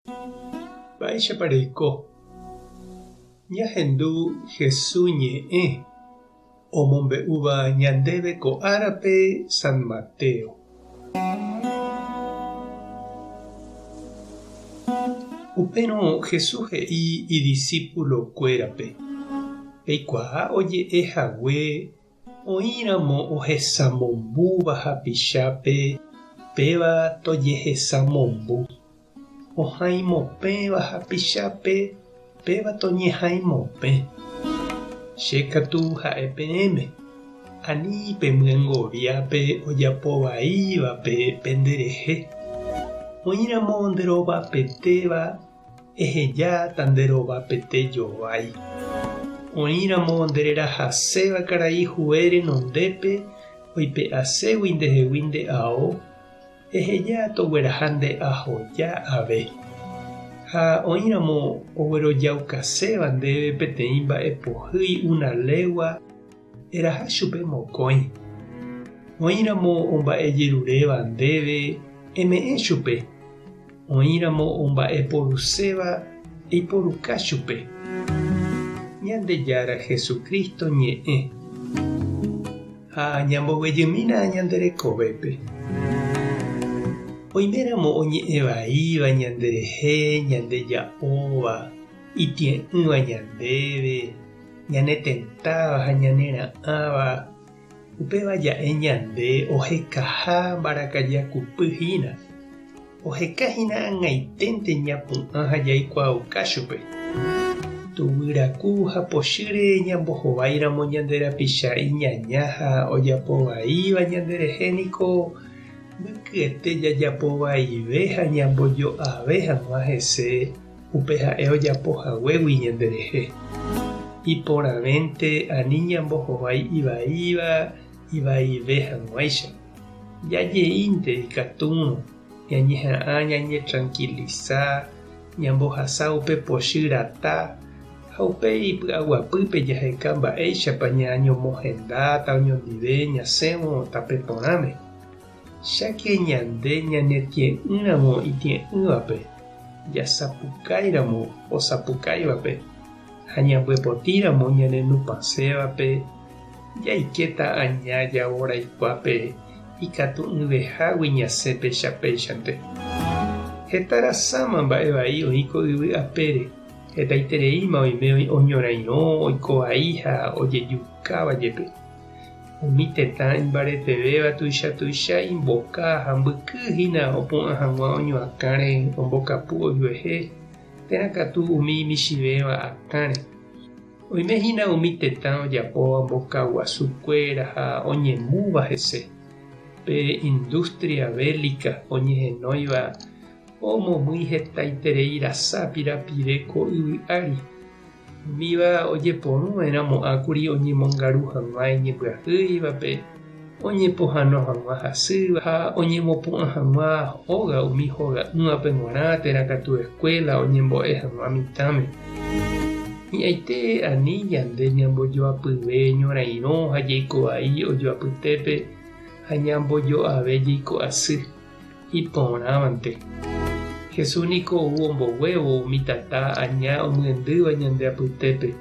Baixa pareiko. Ñahendu Jesús ñe'ẽ omombe'úva ñandéve ko árape San Mateo. Upérõ Jesús he'i idiscípulo kuérape. Eikuaa oje'ehague oíramo ohesamombuva hapichápe péva tojehesamombu. Ohãimopẽva hapichápe péva toñehãimopẽ. Chékatu ha'e peẽme. Ani pemyengoviápe ojapovaívape penderehe. Oíramo nderovapetéva ehejáta nderovapete jovái. Oíramo ndererahaséva karai huére nondépe oipe'aségui ndehegui nde'ao eheja togueraha nde'ahoja ave. Ha oíramo oguerojaukaséva ndéve peteĩ mba'epohýi una legua eraha chupe mokõi. Oíramo omba'ejeruréva ndéve eme'ẽ chupe. Oíramo omba'eporuséva eiporuka chupe. Ñandejára Jesucristo ñe'ẽ. Ha ñamboguejymína ñanderekovépe. Oiméramo oñe'ẽvaíva ñanderehe ñandeja'óva itie'ỹva ñandéve, ñanetentáva ha ñanera'ãva. Upéva ja'e ñande ohekaha mbarakaja kupyhína. Ohekahína ag̃aiténte ñapu'ã ha jaikuaauka chupe. Tuvyraku ha pochýre ñambohovaíramo ñanderapicha iñaña ha ojapovaíva ñanderehéniko mbykyete jajapovaive ha ñambojoave hag̃ua hese upe ha'e ojapohaguégui ñanderehe. Iporãvénte ani ñambohovái ivaíva ivaive hag̃uáicha. Jaje'ínte ikatúrõ ñañeha'ã ñañetranquiliza ñambohasa upe pochýrata ha upe ipy'aguapýpe jaheka mba'éichapa ñañomohendáta oñondive ñasẽvo tape porãme. Cháke ñande ñanetie'ỹramo itie'ỹvape, jasapukáiramo osapukáivape, ha ñambyepotíramo ñanenupãsévape, jaikéta aña javó raikuápe ikatu'ỹvehágui ñasẽ péicha-péichante. Hetarasáma mba'evai oĩko yvy apére, hetaitereíma oime oñorairõ oikovai ha ojejukáva jepe. Umi tetã imbaretevéva tuicha imboka ha mbykyhína opu'ã hag̃ua oñoakãre ombokapu ojuehe terakatu umi michivéva akãre. Oimehína umi tetã ojapóva mboka guasukuéra ha oñemúva hese. Pe industria bélica oñehenóiva omomýi hetaiterei rasa pirapire ko yvy ári. Umíva ojeporũeramo'ãkuri oñemongaru hag̃ua iñepyahýivape, oñepohãno hag̃ua hasýva ha oñemopu'ã hag̃ua hóga umi hoga'ỹvape g̃uarã terakatu escuela oñembo'e hag̃ua mitãme. Hi'aite ani ñande ñambojoapyve ñorairõ ha jeikovai ojoapytépe ha ñambojoave jeiko'asy iporãvante. Jesús niko omboguévo umi tata aña omyendýva ñande apytépe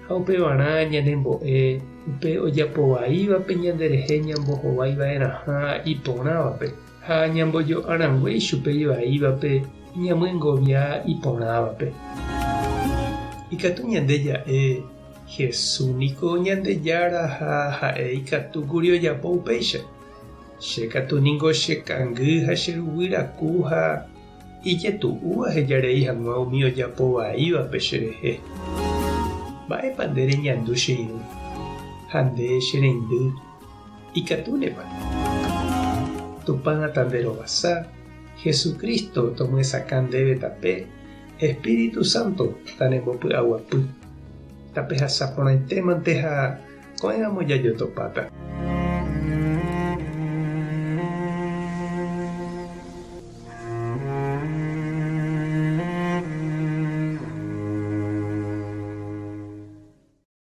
ha upevarã ñanembo'e upe ojapovaívape ñanderehe ñambohovaiva'erãha iporãvape ha ñambojoaranguéi chupe ivaívape ñamyengovia iporãvape. Ikatu ñande ja'e Jesús niko ñandejára ha ha'e ikatukuri ojapo upéicha. Chékatu ningo chekangy ha cheruguyraku ha ijetu'úva hejarei hag̃ua umi ojapovaívape cherehe. Mba'épa nde reñandu che irũ ha nde chereindy ikatúnepa. Tupãta nderovasa Jesucristo tomyesaka ndéve tape Espíritu Santo tanembopy'aguapy tape hasa porãitémante ha ko'ẽramo jajotopáta.